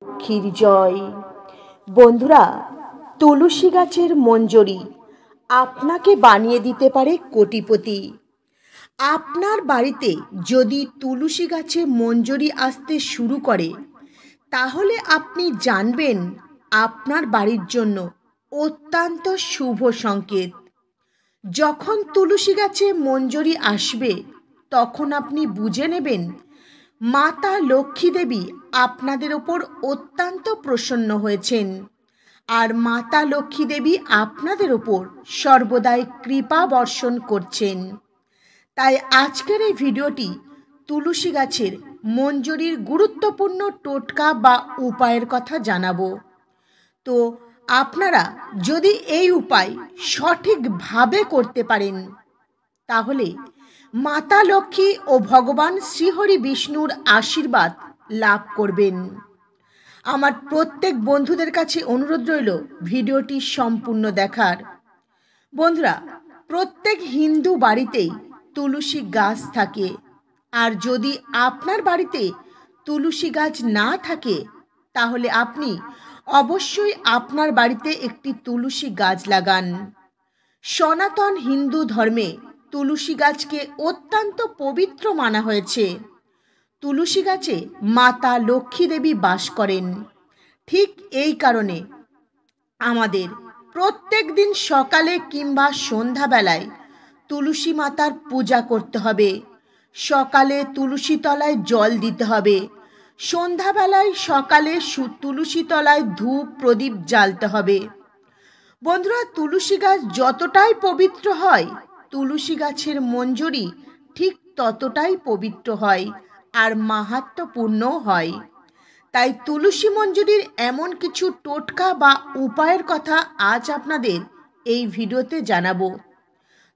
লক্ষ্মীর জয়। বন্ধুরা, তুলসী গাছের মঞ্জরি আপনাকে বানিয়ে দিতে পারে কোটিপতি। আপনার বাড়িতে যদি তুলসী গাছে মঞ্জরি আসতে শুরু করে, তাহলে আপনি জানবেন আপনার বাড়ির জন্য অত্যন্ত শুভ সংকেত। যখন তুলসী গাছে মঞ্জরি আসবে, তখন আপনি বুঝে নেবেন মাতা লক্ষ্মী দেবী আপনাদের ওপর অত্যন্ত প্রসন্ন হয়েছেন, আর মাতা লক্ষ্মী দেবী আপনাদের ওপর সর্বদাই কৃপা বর্ষণ করছেন। তাই আজকের এই ভিডিওটি তুলসী গাছের মঞ্জরির গুরুত্বপূর্ণ টোটকা বা উপায়ের কথা জানাবো। তো আপনারা যদি এই উপায় সঠিকভাবে করতে পারেন, তাহলে মাতা লক্ষ্মী ও ভগবান শ্রীহরি বিষ্ণুর আশীর্বাদ লাভ করবেন। আমার প্রত্যেক বন্ধুদের কাছে অনুরোধ রইল ভিডিওটি সম্পূর্ণ দেখার। বন্ধুরা, প্রত্যেক হিন্দু বাড়িতেই তুলসী গাছ থাকে, আর যদি আপনার বাড়িতে তুলসী গাছ না থাকে, তাহলে আপনি অবশ্যই আপনার বাড়িতে একটি তুলসী গাছ লাগান। সনাতন হিন্দু ধর্মে তুলসী গাছকে অত্যন্ত পবিত্র মানা হয়েছে। তুলসী গাছে মাতা লক্ষ্মী দেবী বাস করেন। ঠিক এই কারণে আমাদের প্রত্যেক দিন সকালে কিংবা সন্ধ্যাবেলায় তুলসী মাতার পূজা করতে হবে। সকালে তুলসী তলায় জল দিতে হবে, সন্ধ্যাবেলায় সকালে তুলসী তলায় ধূপ প্রদীপ জ্বালতে হবে। বন্ধুরা, তুলসী গাছ যতটাই পবিত্র হয়, তুলসী গাছের মঞ্জরি ঠিক ততটাই পবিত্র হয় আর মাহাত্ম্যপূর্ণও হয়। তাই তুলসী মঞ্জরির এমন কিছু টোটকা বা উপায়ের কথা আজ আপনাদের এই ভিডিওতে জানাবো।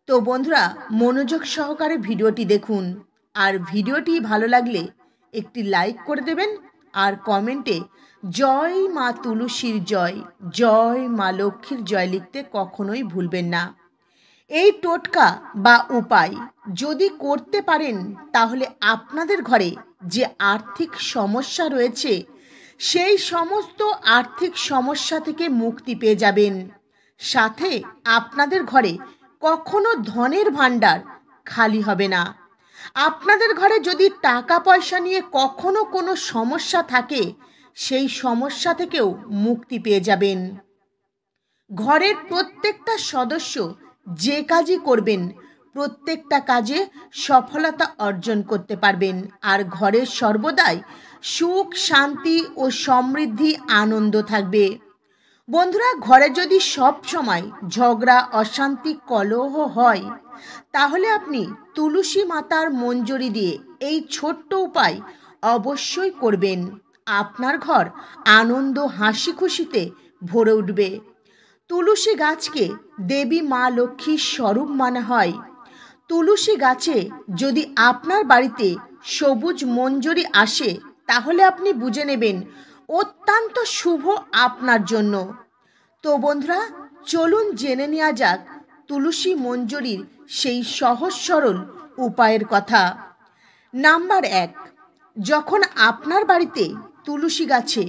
তো বন্ধুরা, মনোযোগ সহকারে ভিডিওটি দেখুন, আর ভিডিওটি ভালো লাগলে একটি লাইক করে দেবেন, আর কমেন্টে জয় মা তুলসীর জয়, জয় মা লক্ষ্মীর জয় লিখতে কখনোই ভুলবেন না। এই টোটকা বা উপায় যদি করতে পারেন, তাহলে আপনাদের ঘরে যে আর্থিক সমস্যা রয়েছে, সেই সমস্ত আর্থিক সমস্যা থেকে মুক্তি পেয়ে যাবেন। সাথে আপনাদের ঘরে কখনো ধনের ভাণ্ডার খালি হবে না। আপনাদের ঘরে যদি টাকা পয়সা নিয়ে কখনো কোনো সমস্যা থাকে, সেই সমস্যা থেকেও মুক্তি পেয়ে যাবেন। ঘরের প্রত্যেকটা সদস্য যে কাজই করবেন, প্রত্যেকটা কাজে সফলতা অর্জন করতে পারবেন, আর ঘরের সর্বদাই সুখ শান্তি ও সমৃদ্ধি আনন্দ থাকবে। বন্ধুরা, ঘরে যদি সব সময় ঝগড়া অশান্তি কলহ হয়, তাহলে আপনি তুলসী মাতার মঞ্জরি দিয়ে এই ছোট্ট উপায় অবশ্যই করবেন। আপনার ঘর আনন্দ হাসি খুশিতে ভরে উঠবে। তুলসী গাছকে দেবী মা লক্ষ্মীর স্বরূপ মানা হয়। তুলসী গাছে যদি আপনার বাড়িতে সবুজ মঞ্জরি আসে, তাহলে আপনি বুঝে নেবেন অত্যন্ত শুভ আপনার জন্য। তো বন্ধুরা, চলুন জেনে নেওয়া যাক তুলসী মঞ্জরির সেই সহজ সরল উপায়ের কথা। নাম্বার 1, যখন আপনার বাড়িতে তুলসী গাছে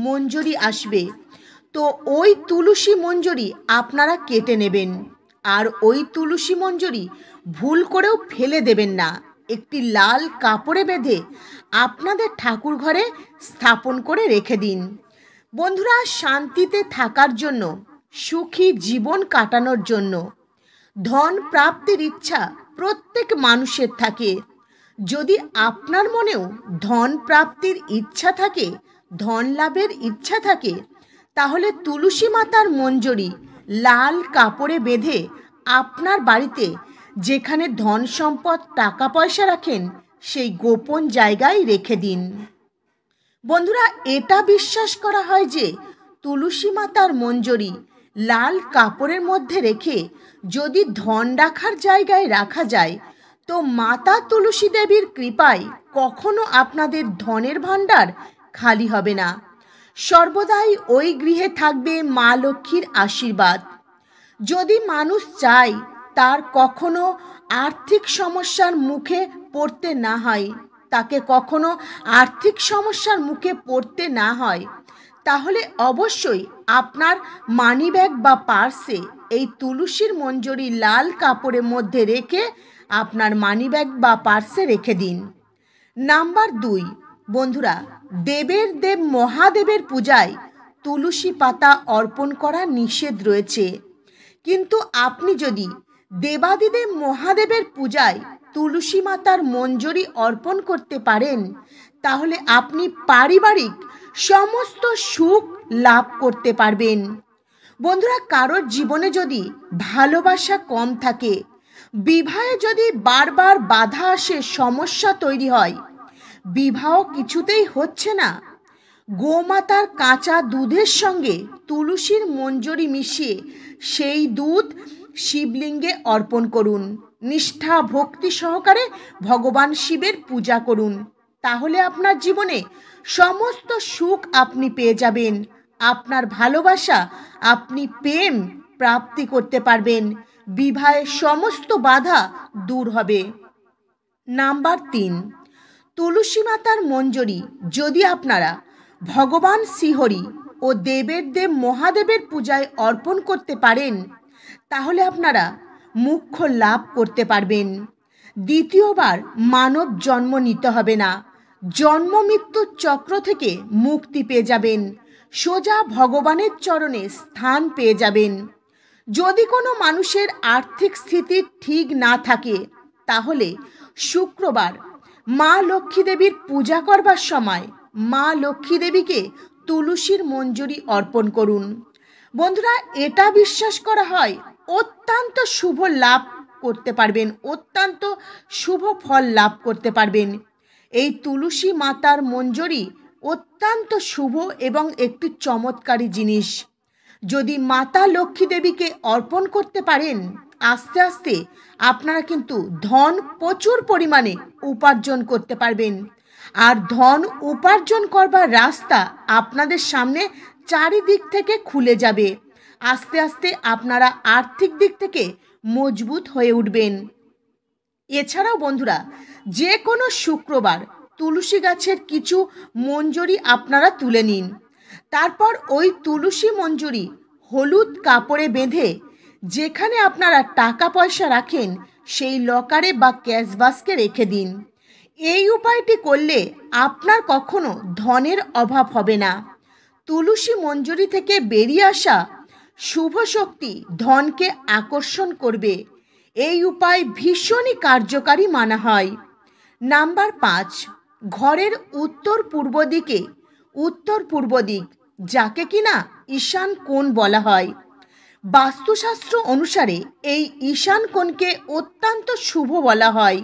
মঞ্জরি আসবে, তো ওই তুলসী মঞ্জরি আপনারা কেটে নেবেন, আর ওই তুলসী মঞ্জরি ভুল করেও ফেলে দেবেন না। একটি লাল কাপড়ে বেঁধে আপনাদের ঠাকুর ঘরে স্থাপন করে রেখে দিন। বন্ধুরা, শান্তিতে থাকার জন্য, সুখী জীবন কাটানোর জন্য, ধন প্রাপ্তির ইচ্ছা প্রত্যেক মানুষের থাকে। যদি আপনার মনেও ধন প্রাপ্তির ইচ্ছা থাকে, ধন লাভের ইচ্ছা থাকে, তাহলে তুলসী মাতার মঞ্জরি লাল কাপড়ে বেঁধে আপনার বাড়িতে যেখানে ধন সম্পদ টাকা পয়সা রাখেন, সেই গোপন জায়গায় রেখে দিন। বন্ধুরা, এটা বিশ্বাস করা হয় যে তুলসী মাতার মঞ্জরি লাল কাপড়ের মধ্যে রেখে যদি ধন রাখার জায়গায় রাখা যায়, তো মাতা তুলসী দেবীর কৃপায় কখনো আপনাদের ধনের ভাণ্ডার খালি হবে না। সর্বদাই ওই গৃহে থাকবে মা লক্ষ্মীর আশীর্বাদ। যদি মানুষ চায় তার কখনো আর্থিক সমস্যার মুখে পড়তে না হয়, তাকে কখনো আর্থিক সমস্যার মুখে পড়তে না হয়, তাহলে অবশ্যই আপনার মানিব্যাগ বা পার্সে এই তুলসীর মঞ্জরি লাল কাপড়ের মধ্যে রেখে আপনার মানিব্যাগ বা পার্সে রেখে দিন। নাম্বার 2, বন্ধুরা, দেবের দেব মহাদেবের পূজায় তুলসী পাতা অর্পণ করা নিষেধ রয়েছে। কিন্তু আপনি যদি দেবাদিদেব মহাদেবের পূজায় তুলসী মাতার মঞ্জরি অর্পণ করতে পারেন, তাহলে আপনি পারিবারিক সমস্ত সুখ লাভ করতে পারবেন। বন্ধুরা, কারোর জীবনে যদি ভালোবাসা কম থাকে, বিবাহে যদি বারবার বাধা আসে, সমস্যা তৈরি হয়, বিবাহ কিছুতেই হচ্ছে না, গোমাতার কাঁচা দুধের সঙ্গে তুলসীর মঞ্জরি মিশিয়ে সেই দুধ শিবলিঙ্গে অর্পণ করুন। নিষ্ঠা ভক্তি সহকারে ভগবান শিবের পূজা করুন। তাহলে আপনার জীবনে সমস্ত সুখ আপনি পেয়ে যাবেন। আপনার ভালোবাসা আপনি প্রেম প্রাপ্তি করতে পারবেন। বিবাহের সমস্ত বাধা দূর হবে। নাম্বার 3, তুলসী মাতার মঞ্জরি যদি আপনারা ভগবান শ্রীহরি ও দেবের দেব মহাদেবের পূজায় অর্পণ করতে পারেন, তাহলে আপনারা মোক্ষ লাভ করতে পারবেন। দ্বিতীয়বার মানব জন্ম নিতে হবে না। জন্ম মৃত্যুর চক্র থেকে মুক্তি পেয়ে যাবেন। সোজা ভগবানের চরণে স্থান পেয়ে যাবেন। যদি কোনো মানুষের আর্থিক স্থিতি ঠিক না থাকে, তাহলে শুক্রবার মা লক্ষ্মী দেবীর পূজা করবার সময় মা লক্ষ্মী দেবীকে তুলসীর মঞ্জরি অর্পণ করুন। বন্ধুরা, এটা বিশ্বাস করা হয় অত্যন্ত শুভ লাভ করতে পারবেন, অত্যন্ত শুভ ফল লাভ করতে পারবেন। এই তুলসী মাতার মঞ্জরি অত্যন্ত শুভ এবং একটি চমৎকারী জিনিস। যদি মাতা লক্ষ্মী দেবীকে অর্পণ করতে পারেন, আস্তে আস্তে আপনারা কিন্তু ধন প্রচুর পরিমাণে উপার্জন করতে পারবেন। আর ধন উপার্জন করবার রাস্তা আপনাদের সামনে চারিদিক থেকে খুলে যাবে। আস্তে আস্তে আপনারা আর্থিক দিক থেকে মজবুত হয়ে উঠবেন। এছাড়াও বন্ধুরা, যে কোনো শুক্রবার তুলসী গাছের কিছু মঞ্জরি আপনারা তুলে নিন। তারপর ওই তুলসী মঞ্জরি হলুদ কাপড়ে বেঁধে যেখানে আপনারা টাকা পয়সা রাখেন সেই লকারে বা ক্যাশ বাস্কে রেখে দিন। এই উপায়টি করলে আপনার কখনো ধনের অভাব হবে না। তুলসী মঞ্জরি থেকে বেরিয়ে আসা শুভ শক্তি ধনকে আকর্ষণ করবে। এই উপায় ভীষণই কার্যকারী মানা হয়। নাম্বার 5, ঘরের উত্তর পূর্ব দিক যাকে কিনা ঈশান কোণ বলা হয়। বাস্তুশাস্ত্র অনুসারে এই ঈশান কোণকে অত্যন্ত শুভ বলা হয়।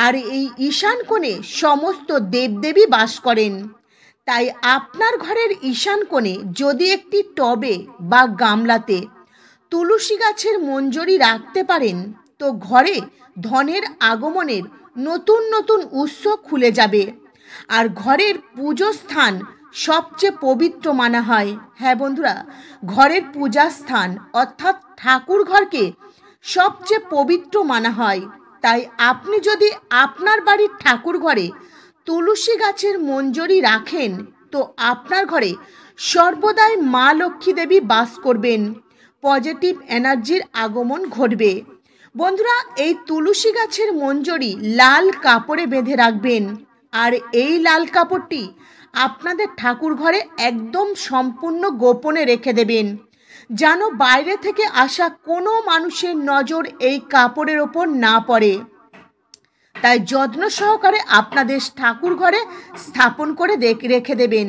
আর এই ঈশান কোণে সমস্ত দেবদেবী বাস করেন। তাই আপনার ঘরের ঈশান কোণে যদি একটি টবে বা গামলাতে তুলসী গাছের মঞ্জরি রাখতে পারেন, তো ঘরে ধনের আগমনের নতুন নতুন উৎস খুলে যাবে। আর ঘরের পুজো স্থান সবচেয়ে পবিত্র মানা হয়। হ্যাঁ বন্ধুরা, ঘরের পূজা স্থান অর্থাৎ ঠাকুর ঘরকে সবচেয়ে পবিত্র মানা হয়। তাই আপনি যদি আপনার বাড়ির ঠাকুর ঘরে তুলসী গাছের মঞ্জরি রাখেন, তো আপনার ঘরে সর্বদাই মা লক্ষ্মী দেবী বাস করবেন। পজিটিভ এনার্জির আগমন ঘটবে। বন্ধুরা, এই তুলসী গাছের মঞ্জরি লাল কাপড়ে বেঁধে রাখবেন। আর এই লাল কাপড়টি আপনাদের ঠাকুর ঘরে একদম সম্পূর্ণ গোপনে রেখে দেবেন, যেন বাইরে থেকে আসা কোনো মানুষের নজর এই কাপড়ের ওপর না পড়ে। তাই যত্ন সহকারে আপনাদের ঠাকুর ঘরে স্থাপন করে রেখে দেবেন।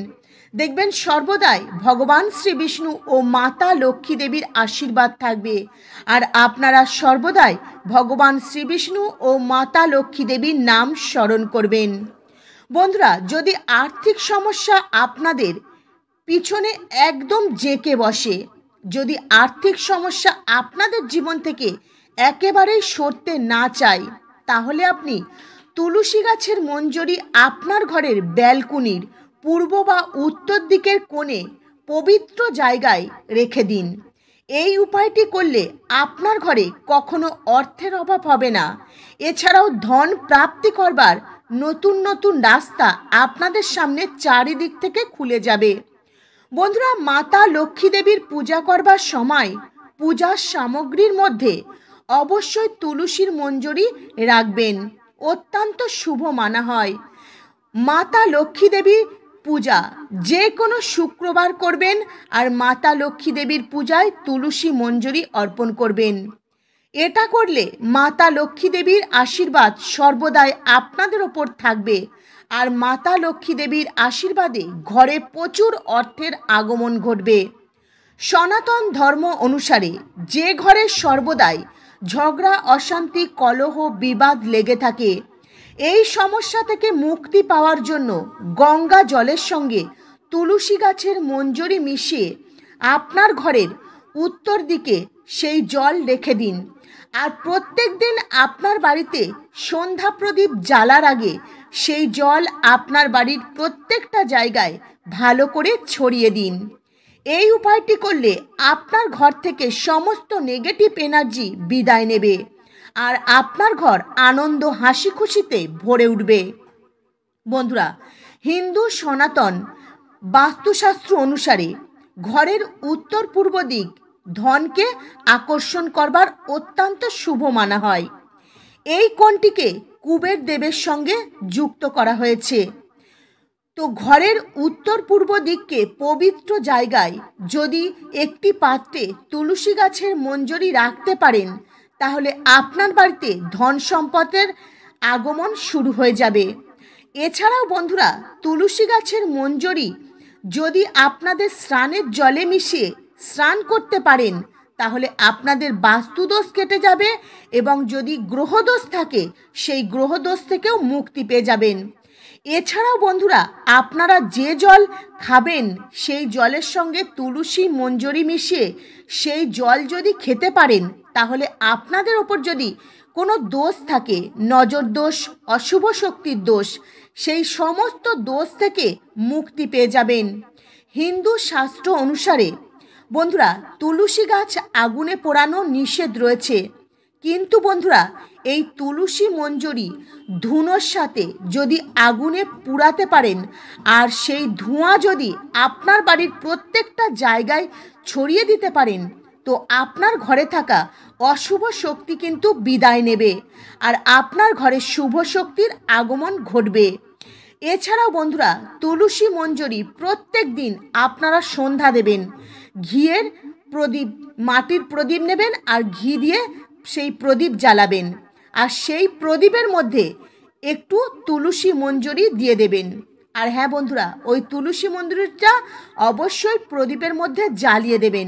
দেখবেন সর্বদাই ভগবান শ্রী বিষ্ণু ও মাতা লক্ষ্মী দেবীর আশীর্বাদ থাকবে। আর আপনারা সর্বদাই ভগবান শ্রী বিষ্ণু ও মাতা লক্ষ্মী দেবীর নাম স্মরণ করবেন। বন্ধুরা, যদি আর্থিক সমস্যা আপনাদের পিছনে একদম জেঁকে বসে, যদি আর্থিক সমস্যা আপনাদের জীবন থেকে একেবারেই সরতে না চায়, তাহলে আপনি তুলসী গাছের মঞ্জরি আপনার ঘরের ব্যালকনির পূর্ব বা উত্তর দিকের কোণে পবিত্র জায়গায় রেখে দিন। এই উপায়টি করলে আপনার ঘরে কখনো অর্থের অভাব হবে না। এছাড়াও ধন প্রাপ্তি করবার নতুন নতুন রাস্তা আপনাদের সামনে চারিদিক থেকে খুলে যাবে। বন্ধুরা, মাতা লক্ষ্মী দেবীর পূজা করবার সময় পূজার সামগ্রীর মধ্যে অবশ্যই তুলসীর মঞ্জরি রাখবেন, অত্যন্ত শুভ মানা হয়। মাতা লক্ষ্মী দেবীর পূজা যে কোনো শুক্রবার করবেন, আর মাতা লক্ষ্মী দেবীর পূজায় তুলসী মঞ্জরি অর্পণ করবেন। এটা করলে মাতা লক্ষ্মী দেবীর আশীর্বাদ সর্বদাই আপনাদের ওপর থাকবে, আর মাতা লক্ষ্মী দেবীর আশীর্বাদে ঘরে প্রচুর অর্থের আগমন ঘটবে। সনাতন ধর্ম অনুসারে যে ঘরে সর্বদাই ঝগড়া, অশান্তি, কলহ, বিবাদ লেগে থাকে, এই সমস্যা থেকে মুক্তি পাওয়ার জন্য গঙ্গা জলের সঙ্গে তুলসী গাছের মঞ্জরি মিশিয়ে আপনার ঘরের উত্তর দিকে সেই জল রেখে দিন। আর প্রত্যেক দিন আপনার বাড়িতে সন্ধ্যা প্রদীপ জ্বালার আগে সেই জল আপনার বাড়ির প্রত্যেকটা জায়গায় ভালো করে ছড়িয়ে দিন। এই উপায়টি করলে আপনার ঘর থেকে সমস্ত নেগেটিভ এনার্জি বিদায় নেবে, আর আপনার ঘর আনন্দ, হাসি খুশিতে ভরে উঠবে। বন্ধুরা, হিন্দু সনাতন বাস্তুশাস্ত্র অনুসারে ঘরের উত্তর পূর্ব দিক ধনকে আকর্ষণ করবার অত্যন্ত শুভ মানা হয়। এই কোণটিকে কুবের দেবের সঙ্গে যুক্ত করা হয়েছে। তো ঘরের উত্তর পূর্ব দিককে পবিত্র জায়গায় যদি একটি পাত্রে তুলসী গাছের মঞ্জরি রাখতে পারেন, তাহলে আপনার বাড়িতে ধন সম্পদের আগমন শুরু হয়ে যাবে। এছাড়াও বন্ধুরা, তুলসী গাছের মঞ্জরি যদি আপনাদের স্নানের জলে মিশিয়ে স্নান করতে পারেন, তাহলে আপনাদের বাস্তুদোষ কেটে যাবে, এবং যদি গ্রহদোষ থাকে সেই গ্রহদোষ থেকেও মুক্তি পেয়ে যাবেন। এছাড়াও বন্ধুরা, আপনারা যে জল খাবেন সেই জলের সঙ্গে তুলসী মঞ্জরি মিশিয়ে সেই জল যদি খেতে পারেন, তাহলে আপনাদের ওপর যদি কোনো দোষ থাকে, নজর দোষ, অশুভ শক্তির দোষ, সেই সমস্ত দোষ থেকে মুক্তি পেয়ে যাবেন। হিন্দু শাস্ত্র অনুসারে বন্ধুরা, তুলসী গাছ আগুনে পোড়ানো নিষেধ রয়েছে, কিন্তু বন্ধুরা এই তুলসী মঞ্জরি ধুনোর সাথে যদি আগুনে পুড়াতে পারেন, আর সেই ধোঁয়া যদি আপনার বাড়ির প্রত্যেকটা জায়গায় ছড়িয়ে দিতে পারেন, তো আপনার ঘরে থাকা অশুভ শক্তি কিন্তু বিদায় নেবে, আর আপনার ঘরে শুভ শক্তির আগমন ঘটবে। এছাড়াও বন্ধুরা, তুলসী মঞ্জরি প্রত্যেক দিন আপনারা সন্ধ্যা দেবেন। ঘিয়ের প্রদীপ, মাটির প্রদীপ নেবেন আর ঘি দিয়ে সেই প্রদীপ জ্বালাবেন, আর সেই প্রদীপের মধ্যে একটু তুলসী মঞ্জরি দিয়ে দেবেন। আর হ্যাঁ বন্ধুরা, ওই তুলসী মঞ্জরিটা অবশ্যই প্রদীপের মধ্যে জ্বালিয়ে দেবেন।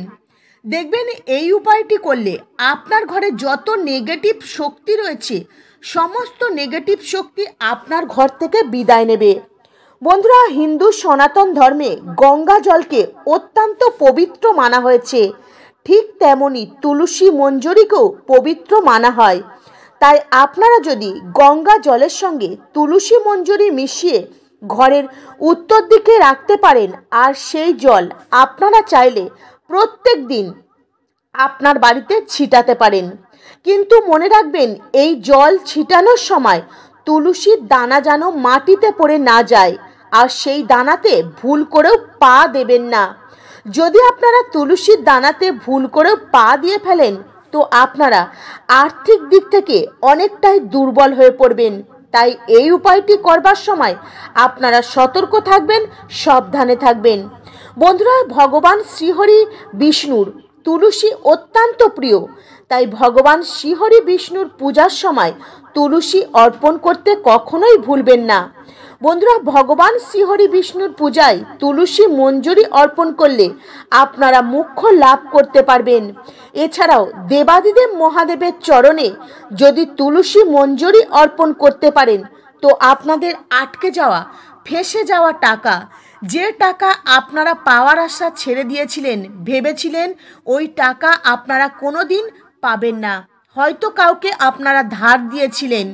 দেখবেন এই উপায়টি করলে আপনার ঘরে যত নেগেটিভ শক্তি রয়েছে, সমস্ত নেগেটিভ শক্তি আপনার ঘর থেকে বিদায় নেবে। বন্ধুরা, হিন্দু সনাতন ধর্মে গঙ্গা জলকে অত্যন্ত পবিত্র মানা হয়েছে, ঠিক তেমনি তুলসী মঞ্জরিকেও পবিত্র মানা হয়। তাই আপনারা যদি গঙ্গা জলের সঙ্গে তুলসী মঞ্জরি মিশিয়ে ঘরের উত্তর দিকে রাখতে পারেন, আর সেই জল আপনারা চাইলে প্রত্যেক দিন আপনার বাড়িতে ছিটাতে পারেন, কিন্তু মনে রাখবেন এই জল ছিটানোর সময় তুলসীর দানা যেন মাটিতে পড়ে না যায়, আর সেই দানাতে ভুল করেও পা দেবেন না। যদি আপনারা তুলসীর দানাতে ভুল করেও পা দিয়ে ফেলেন, তো আপনারা আর্থিক দিক থেকে অনেকটাই দুর্বল হয়ে পড়বেন। তাই এই উপায়টি করবার সময় আপনারা সতর্ক থাকবেন, সাবধানে থাকবেন। বন্ধুরা, ভগবান শ্রীহরি বিষ্ণুর তুলসী অত্যন্ত প্রিয়, তাই ভগবান শ্রীহরি বিষ্ণুর পূজার সময় তুলসী অর্পণ করতে কখনোই ভুলবেন না। বন্ধুরা, ভগবান শ্রীহরি বিষ্ণুর পূজায় তুলসী মঞ্জরি অর্পণ করলে আপনারা মোক্ষ লাভ করতে পারবেন। এছাড়াও দেবাদিদেব মহাদেবের চরণে যদি তুলসী মঞ্জরি অর্পণ করতে পারেন, তো আপনাদের আটকে যাওয়া, ফেঁসে যাওয়া টাকা, যে টাকা আপনারা পাওয়ার আশা ছেড়ে দিয়েছিলেন, ভেবেছিলেন ওই টাকা আপনারা কোনো দিন পাবেন না, হয়তো কাউকে আপনারা ধার দিয়েছিলেন,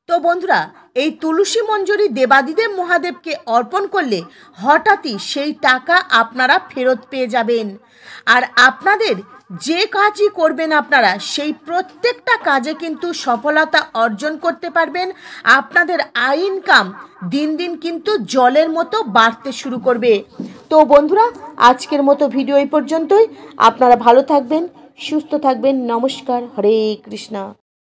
তো বন্ধুরা এই তুলসী মঞ্জরি দেবাদিদেব মহাদেবকে অর্পণ করলে হঠাৎই সেই টাকা আপনারা ফেরত পেয়ে যাবেন। আর আপনাদের যে কাজই করবেন আপনারা সেই প্রত্যেকটা কাজে কিন্তু সফলতা অর্জন করতে পারবেন। আপনাদের আয় ইনকাম দিন দিন কিন্তু জলের মতো বাড়তে শুরু করবে। তো বন্ধুরা, আজকের মতো ভিডিও এই পর্যন্তই। আপনারা ভালো থাকবেন, সুস্থ থাকবেন। নমস্কার। হরে কৃষ্ণা।